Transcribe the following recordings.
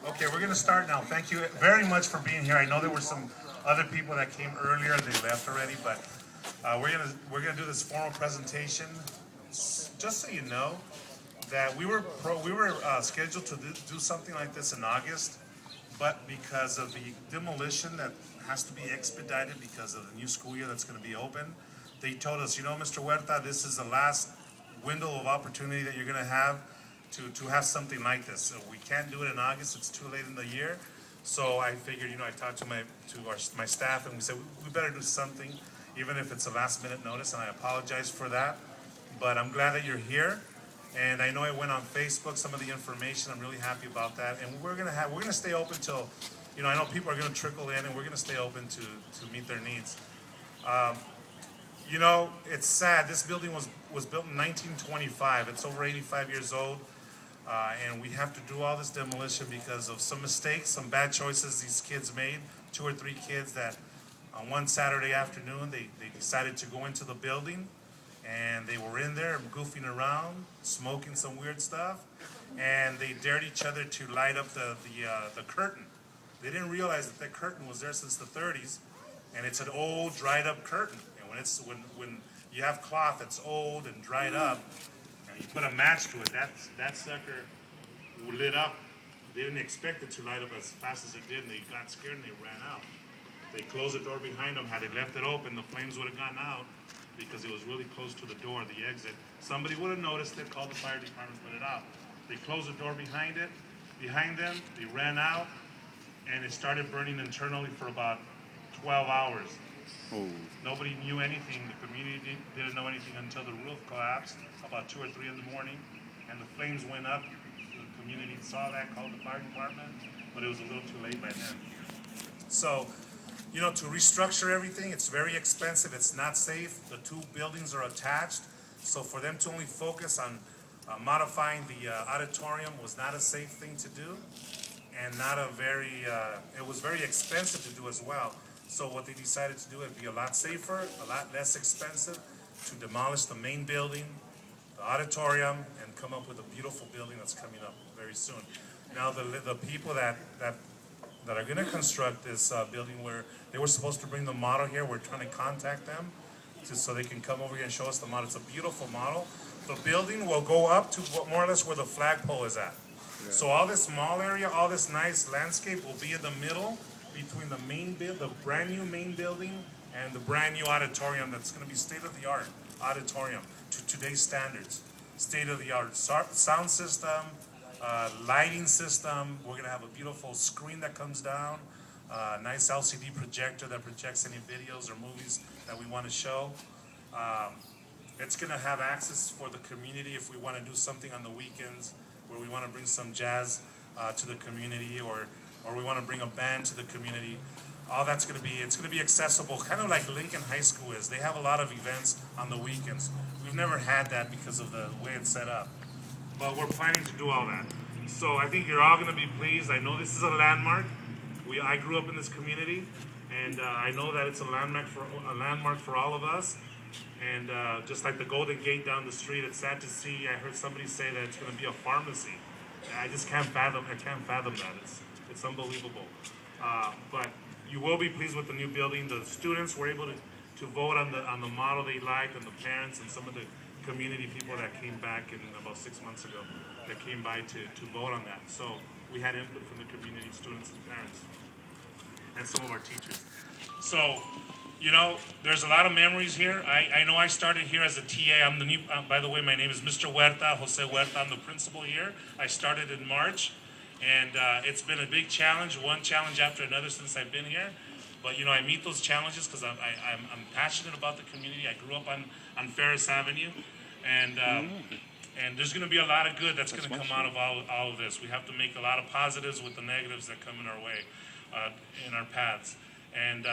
Okay, we're going to start now. Thank you very much for being here. I know there were some other people that came earlier and they left already, but we're gonna do this formal presentation. Just so you know, that we were scheduled to do something like this in August, but because of the demolition that has to be expedited because of the new school year that's going to be open, they told us, you know, Mr. Huerta, this is the last window of opportunity that you're going to have to have something like this. So we can't do it in August; it's too late in the year. So I figured, you know, I talked to my staff, and we said we better do something, even if it's a last minute notice. And I apologize for that, but I'm glad that you're here. And I know it went on Facebook, some of the information. I'm really happy about that. And we're gonna stay open till, you know, I know people are gonna trickle in, and we're gonna stay open to meet their needs. You know, it's sad. This building was built in 1925. It's over 85 years old. And we have to do all this demolition because of some mistakes, some bad choices these kids made. 2 or 3 kids that on one Saturday afternoon, they decided to go into the building, and they were in there goofing around, smoking some weird stuff, and they dared each other to light up the curtain. They didn't realize that that curtain was there since the 30s, and it's an old dried up curtain. And when you have cloth that's old and dried up, you put a match to it, that sucker lit up. They didn't expect it to light up as fast as it did, and they got scared and they ran out. They closed the door behind them. Had they left it open, the flames would have gotten out because it was really close to the door, the exit. Somebody would have noticed it, called the fire department, put it out. They closed the door behind them, they ran out, and it started burning internally for about 12 hours. Oh. Nobody knew anything. The community didn't know anything until the roof collapsed about 2 or 3 in the morning, and the flames went up. The community saw that, called the fire department, but it was a little too late by then. So, you know, to restructure everything, it's very expensive. It's not safe. The 2 buildings are attached, so for them to only focus on modifying the auditorium was not a safe thing to do, and it was very expensive to do as well. So what they decided to do would be a lot safer, a lot less expensive, to demolish the main building, the auditorium, and come up with a beautiful building that's coming up very soon. Now the people that are going to construct this building, where they were supposed to bring the model here, we're trying to contact them so they can come over here and show us the model. It's a beautiful model. The building will go up to more or less where the flagpole is at. Yeah. So all this mall area, all this nice landscape will be in the middle, between the brand new main building and the brand new auditorium that's going to be state-of-the-art auditorium to today's standards. State-of-the-art sound system, lighting system. We're going to have a beautiful screen that comes down, nice LCD projector that projects any videos or movies that we want to show. It's going to have access for the community if we want to do something on the weekends where we want to bring some jazz to the community, or we want to bring a band to the community. All that's going to be accessible, kind of like Lincoln High School is. They have a lot of events on the weekends. We've never had that because of the way it's set up, but we're planning to do all that. So I think you're all going to be pleased. I know this is a landmark. I grew up in this community, and I know that it's a landmark for all of us. And just like the Golden Gate down the street, it's sad to see. I heard somebody say that it's going to be a pharmacy. I just can't fathom. I can't fathom that. It's unbelievable. But you will be pleased with the new building. The students were able to vote on the model they liked, and the parents and some of the community people that came back in about 6 months ago that came by to vote on that. So we had input from the community, students and parents, and some of our teachers. So, you know, there's a lot of memories here. I know I started here as a TA. I'm the new, by the way, my name is Mr. Huerta, Jose Huerta. I'm the principal here. I started in March, and it's been a big challenge, one challenge after another since I've been here. But, you know, I meet those challenges because I'm passionate about the community. I grew up on Ferris Avenue, and there's going to be a lot of good that's going to come out of all of this. We have to make a lot of positives with the negatives that come in our way, in our paths. And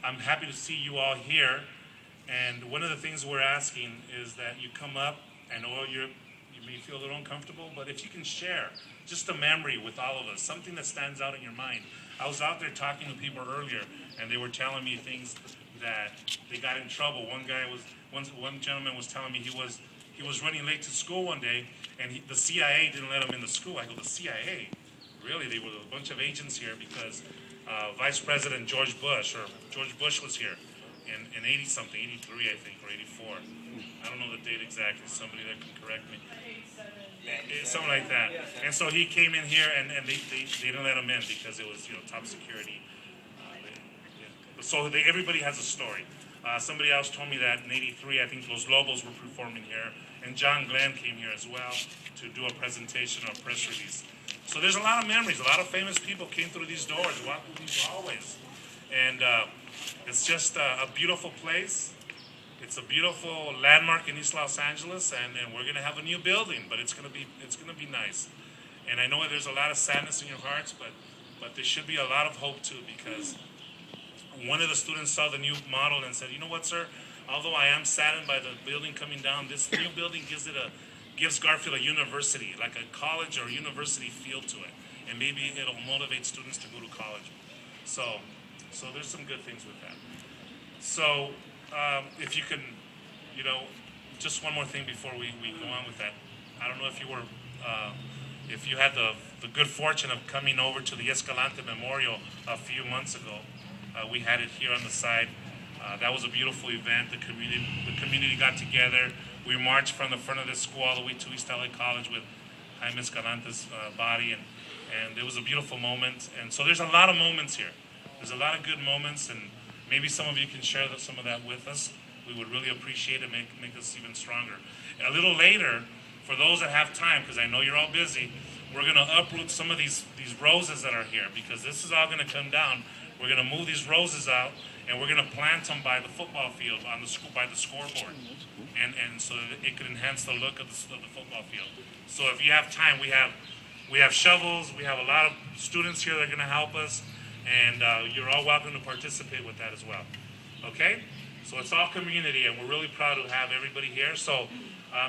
I'm happy to see you all here. And one of the things we're asking is that you come up. I know you may feel a little uncomfortable, but if you can share just a memory with all of us, something that stands out in your mind. I was out there talking to people earlier, and they were telling me things that they got in trouble. One gentleman was telling me he was he was running late to school one day, and the CIA didn't let him in the school. I go, the CIA? Really? They were a bunch of agents here because Vice President George Bush was here in 80-something, 83, I think, or 84. I don't know the date exactly. Somebody that can correct me. Something like that. And so he came in here, and they didn't let him in because it was, top security. So everybody has a story. Somebody else told me that in 83, I think Los Lobos were performing here, and John Glenn came here as well to do a presentation or a press release. So there's a lot of memories. A lot of famous people came through these doors, walked through these hallways. And it's just a beautiful place. It's a beautiful landmark in East Los Angeles, and we're going to have a new building, but it's going to be nice. And I know there's a lot of sadness in your hearts, but there should be a lot of hope too, because one of the students saw the new model and said, "You know what, sir? Although I am saddened by the building coming down, this new building gives Garfield a university, like a college or university feel to it, and maybe it'll motivate students to go to college." So there's some good things with that. So if you can, just one more thing before we go on with that. I don't know if you had the good fortune of coming over to the Escalante Memorial a few months ago. We had it here on the side. That was a beautiful event. The community got together. We marched from the front of the school all the way to East LA College with Jaime Escalante's body, and it was a beautiful moment. And so there's a lot of moments here. There's a lot of good moments, and maybe some of you can share some of that with us. We would really appreciate it, make us even stronger. And a little later, for those that have time, because I know you're all busy, we're going to uproot some of these roses that are here, because this is all going to come down. We're going to move these roses out, and we're going to plant them by the football field, by the scoreboard, and so that it could enhance the look of the football field. So if you have time, we have shovels. We have a lot of students here that are going to help us, and you're all welcome to participate with that as well. Okay? So it's all community, and we're really proud to have everybody here. So,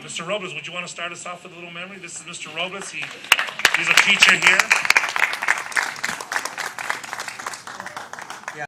Mr. Robles, would you want to start us off with a little memory? This is Mr. Robles. He's a teacher here.